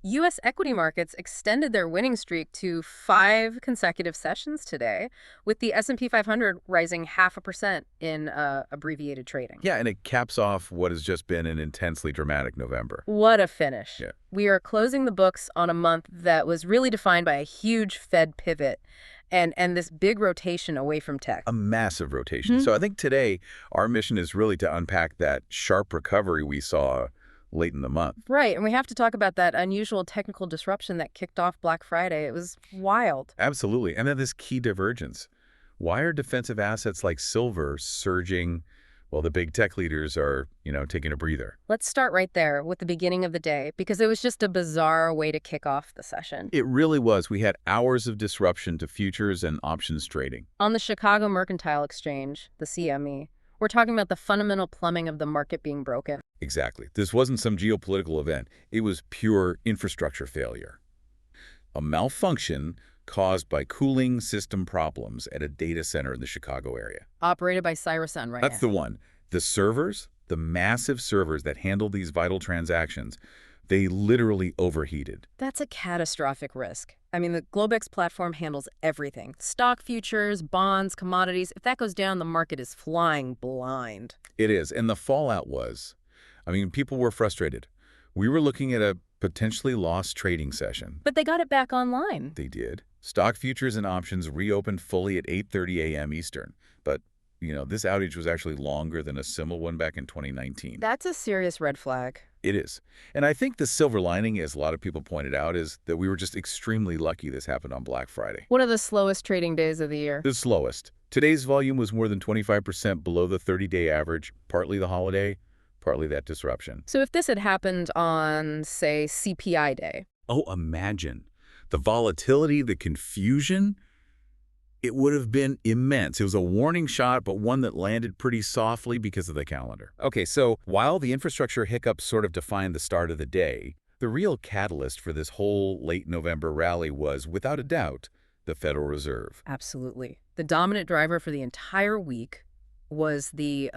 U.S. equity markets extended their winning streak to 5 consecutive sessions today, with the S&P 500 rising 0.5% in abbreviated trading. Yeah, and it caps off what has just been an intensely dramatic November. What a finish. Yeah, We are closing the books on a month that was really defined by a huge Fed pivot and this big rotation away from tech. a massive rotation. Mhm. So I think today our mission is really to unpack that sharp recovery we saw late in the month. Right, and we have to talk about that unusual technical disruption that kicked off Black Friday. It was wild. Absolutely. And then this key divergence. Why are defensive assets like silver surging while the big tech leaders are, taking a breather? Let's start right there with the beginning of the day, because it was just a bizarre way to kick off the session. It really was. We had hours of disruption to futures and options trading. On the Chicago Mercantile Exchange, the CME, we're talking about the fundamental plumbing of the market being broken. Exactly. This wasn't some geopolitical event. It was pure infrastructure failure. A malfunction caused by cooling system problems at a data center in the Chicago area. Operated by CyrusOne right That's now. the one. The servers, the massive servers that handle these vital transactions, they literally overheated. That's a catastrophic risk. I mean, the Globex platform handles everything. Stock futures, bonds, commodities. If that goes down, the market is flying blind. It is. And the fallout was, people were frustrated. We were looking at a potentially lost trading session. But they got it back online. They did. Stock futures and options reopened fully at 8:30 a.m. Eastern. But, this outage was actually longer than a similar one back in 2019. That's a serious red flag. It is. And I think the silver lining, as a lot of people pointed out, is that we were just extremely lucky this happened on Black Friday. One of the slowest trading days of the year. The slowest. Today's volume was more than 25% below the 30-day average, partly the holiday, partly that disruption. So if this had happened on, say, CPI day, Oh, imagine. The volatility, the confusion, it would have been immense. It was a warning shot, but one that landed pretty softly because of the calendar. Okay, so while the infrastructure hiccups sort of defined the start of the day, the real catalyst for this whole late November rally was, without a doubt, the Federal Reserve. absolutely. The dominant driver for the entire week was the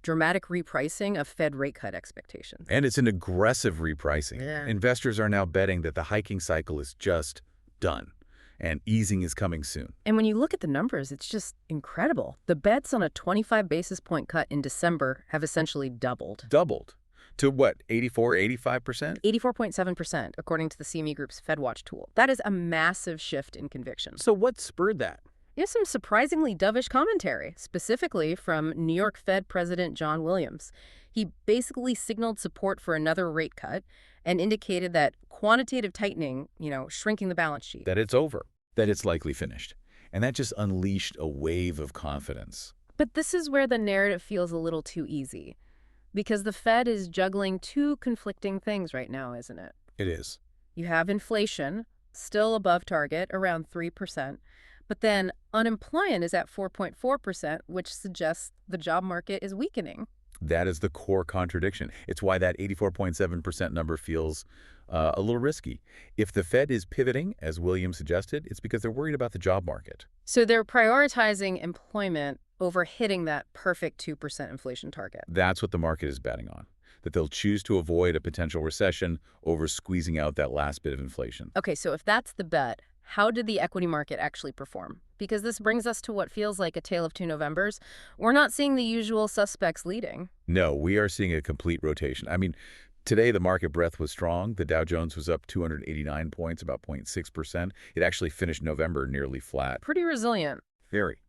dramatic repricing of Fed rate cut expectations. And it's an aggressive repricing. Yeah. Investors are now betting that the hiking cycle is just done, and easing is coming soon. And when you look at the numbers, it's just incredible. The bets on a 25 basis point cut in December have essentially doubled. Doubled. To what, 84, 85%? 84.7%, according to the CME Group's FedWatch tool. That is a massive shift in conviction. So what spurred that? There's some surprisingly dovish commentary, specifically from New York Fed President John Williams. He basically signaled support for another rate cut and indicated that quantitative tightening, shrinking the balance sheet. That it's over, that it's likely finished. And that just unleashed a wave of confidence. But this is where the narrative feels a little too easy, because the Fed is juggling two conflicting things right now, isn't it? It is. You have inflation, still above target, around 3%, but then unemployment is at 4.4%, which suggests the job market is weakening. That is the core contradiction. It's why that 84.7% number feels a little risky. If the Fed is pivoting, as Williams suggested, it's because they're worried about the job market. So they're prioritizing employment over hitting that perfect 2% inflation target. That's what the market is betting on, that they'll choose to avoid a potential recession over squeezing out that last bit of inflation. Okay, so if that's the bet, how did the equity market actually perform? Because this brings us to what feels like a tale of two Novembers. We're not seeing the usual suspects leading. No, we are seeing a complete rotation. Today the market breadth was strong. The Dow Jones was up 289 points, about 0.6%. It actually finished November nearly flat. Pretty resilient. Very.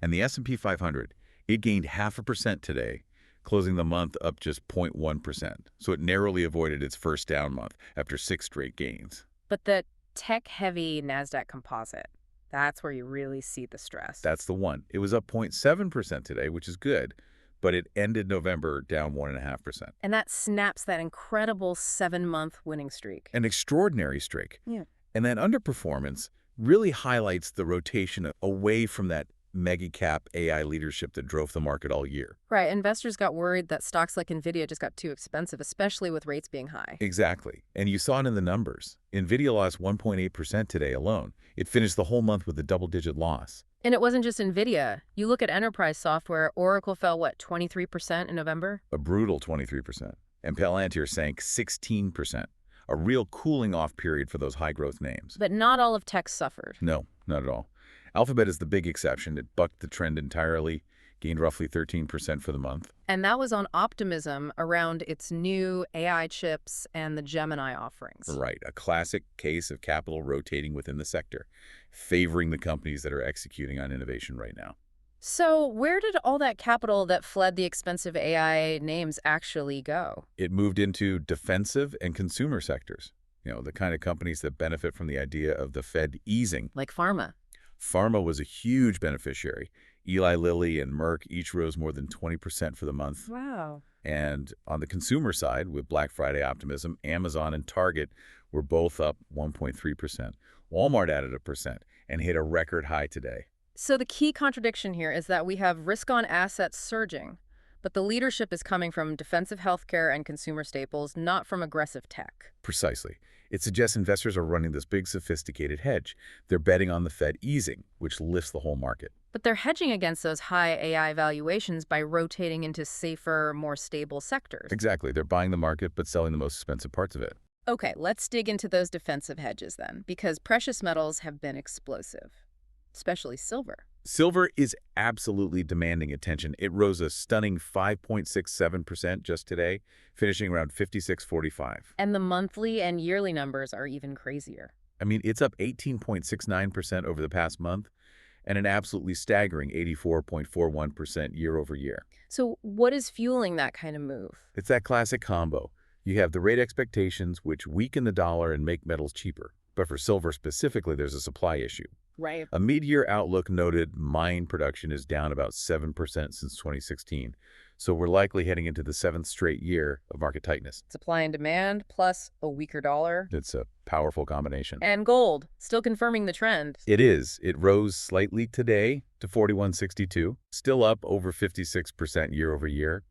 And the S&P 500, it gained 0.5% today, closing the month up just 0.1%. So it narrowly avoided its first down month after 6 straight gains. But the tech-heavy NASDAQ composite, that's where you really see the stress. That's the one. It was up 0.7% today, which is good, but it ended November down 1.5%. And that snaps that incredible 7-month winning streak. An extraordinary streak. Yeah. And that underperformance really highlights the rotation away from that mega-cap AI leadership that drove the market all year. Right. Investors got worried that stocks like Nvidia just got too expensive, especially with rates being high. Exactly. And you saw it in the numbers. Nvidia lost 1.8% today alone. It finished the whole month with a double-digit loss. And it wasn't just Nvidia. You look at enterprise software, Oracle fell, 23% in November? A brutal 23%. And Palantir sank 16%. a real cooling off period for those high-growth names. But not all of tech suffered. No, not at all. Alphabet is the big exception. It bucked the trend entirely, gained roughly 13% for the month. And that was on optimism around its new AI chips and the Gemini offerings. Right, a classic case of capital rotating within the sector, favoring the companies that are executing on innovation right now. So where did all that capital that fled the expensive AI names actually go? It moved into defensive and consumer sectors, the kind of companies that benefit from the idea of the Fed easing. Like pharma. Pharma was a huge beneficiary. Eli Lilly and Merck each rose more than 20% for the month. Wow. And on the consumer side, with Black Friday optimism, Amazon and Target were both up 1.3%. Walmart added 1% and hit a record high today. So the key contradiction here is that we have risk-on assets surging, but the leadership is coming from defensive healthcare and consumer staples, not from aggressive tech. Precisely. It suggests investors are running this big, sophisticated hedge. They're betting on the Fed easing, which lifts the whole market. But they're hedging against those high AI valuations by rotating into safer, more stable sectors. Exactly. They're buying the market, but selling the most expensive parts of it. Okay, let's dig into those defensive hedges then, because precious metals have been explosive, especially silver. Silver is absolutely demanding attention. It rose a stunning 5.67% just today, finishing around 56.45. And the monthly and yearly numbers are even crazier. I mean, it's up 18.69% over the past month and an absolutely staggering 84.41% year over year. So what is fueling that kind of move? It's that classic combo. You have the rate expectations, which weaken the dollar and make metals cheaper. But for silver specifically, there's a supply issue. Right. A mid-year outlook noted mine production is down about 7% since 2016. So we're likely heading into the 7th straight year of market tightness. Supply and demand plus a weaker dollar. It's a powerful combination. And gold, still confirming the trend. It is. It rose slightly today to 41.62, still up over 56% year over year.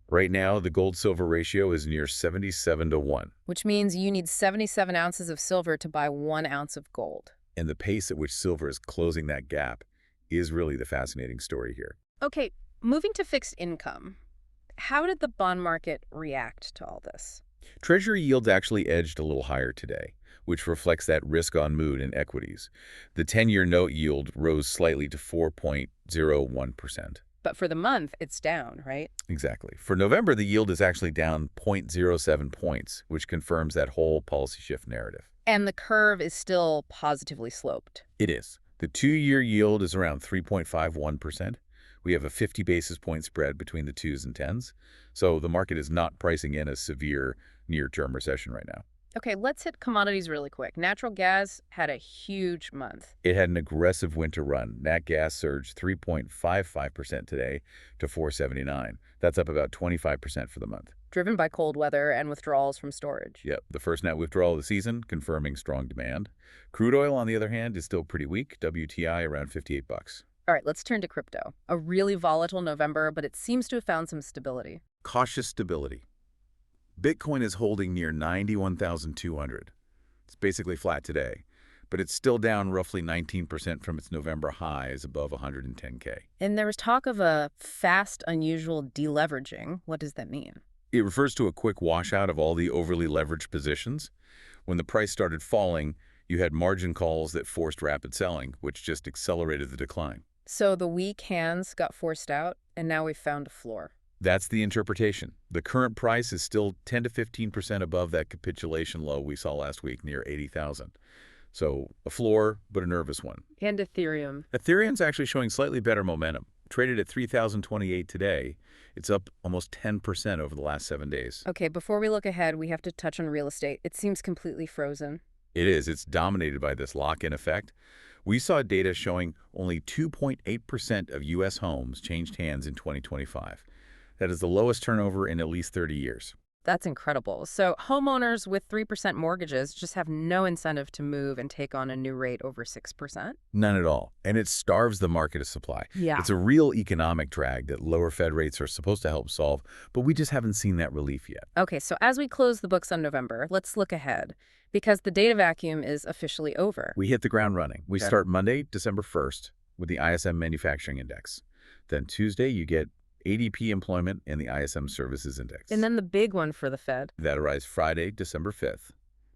Right now, the gold-silver ratio is near 77-1. Which means you need 77 ounces of silver to buy 1 ounce of gold. And the pace at which silver is closing that gap is really the fascinating story here. Okay, moving to fixed income. How did the bond market react to all this? Treasury yields actually edged a little higher today, which reflects that risk-on mood in equities. The 10-year note yield rose slightly to 4.01%. But for the month, it's down, right? Exactly. For November, the yield is actually down 0.07 points, which confirms that whole policy shift narrative. And the curve is still positively sloped. It is. The 2-year yield is around 3.51%. We have a 50 basis point spread between the 2s and 10s. So the market is not pricing in a severe near-term recession right now. Okay, let's hit commodities really quick. Natural gas had a huge month. It had an aggressive winter run. Nat gas surged 3.55% today to $4.79. That's up about 25% for the month. Driven by cold weather and withdrawals from storage. Yep, the first net withdrawal of the season, confirming strong demand. Crude oil, on the other hand, is still pretty weak. WTI around 58 bucks. All right, let's turn to crypto. A really volatile November, but it seems to have found some stability. Cautious stability. Bitcoin is holding near 91,200. It's basically flat today, but it's still down roughly 19% from its November highs above 110K. And there was talk of a fast, unusual deleveraging. What does that mean? It refers to a quick washout of all the overly leveraged positions. When the price started falling, you had margin calls that forced rapid selling, which just accelerated the decline. So the weak hands got forced out, and now we've found a floor. That's the interpretation. The current price is still 10 to 15% above that capitulation low we saw last week near 80,000. So a floor, but a nervous one. And Ethereum. Ethereum's actually showing slightly better momentum. Traded at 3,028 today. It's up almost 10% over the last 7 days. Okay, before we look ahead, we have to touch on real estate. It seems completely frozen. It is. It's dominated by this lock-in effect. We saw data showing only 2.8% of U.S. homes changed hands in 2025. That is the lowest turnover in at least 30 years. That's incredible. So homeowners with 3% mortgages just have no incentive to move and take on a new rate over 6%? None at all. And it starves the market of supply. Yeah. It's a real economic drag that lower Fed rates are supposed to help solve, but we just haven't seen that relief yet. Okay, so as we close the books on November, let's look ahead, because the data vacuum is officially over. We hit the ground running. We Okay. start Monday, December 1st, with the ISM Manufacturing Index. Then Tuesday, you get ADP employment and the ISM Services Index. And then the big one for the Fed. That arrives Friday, December 5th.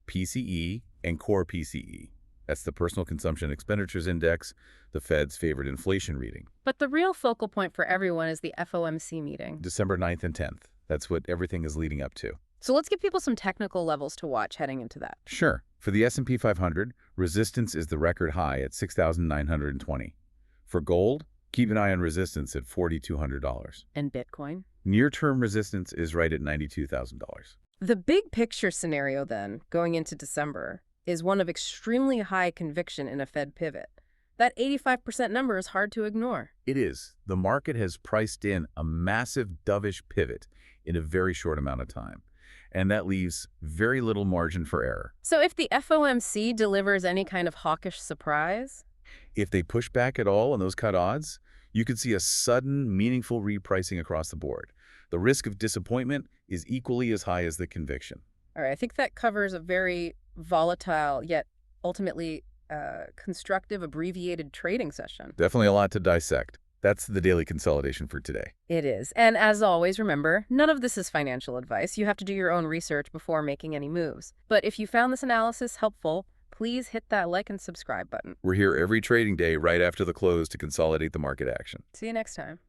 PCE and core PCE. That's the Personal Consumption Expenditures Index, the Fed's favorite inflation reading. But the real focal point for everyone is the FOMC meeting. December 9th and 10th. That's what everything is leading up to. So let's give people some technical levels to watch heading into that. Sure. For the S&P 500, resistance is the record high at 6,920. For gold, keep an eye on resistance at $4,200. And Bitcoin? Near-term resistance is right at $92,000. The big picture scenario then, going into December, is one of extremely high conviction in a Fed pivot. That 85% number is hard to ignore. It is. The market has priced in a massive dovish pivot in a very short amount of time, and that leaves very little margin for error. So if the FOMC delivers any kind of hawkish surprise? If they push back at all on those cut odds, you could see a sudden, meaningful repricing across the board. The risk of disappointment is equally as high as the conviction. All right, I think that covers a very volatile yet ultimately constructive abbreviated trading session. Definitely a lot to dissect. That's the daily consolidation for today. It is. And as always, remember, none of this is financial advice. You have to do your own research before making any moves. But if you found this analysis helpful, please hit that like and subscribe button. We're here every trading day right after the close to consolidate the market action. See you next time.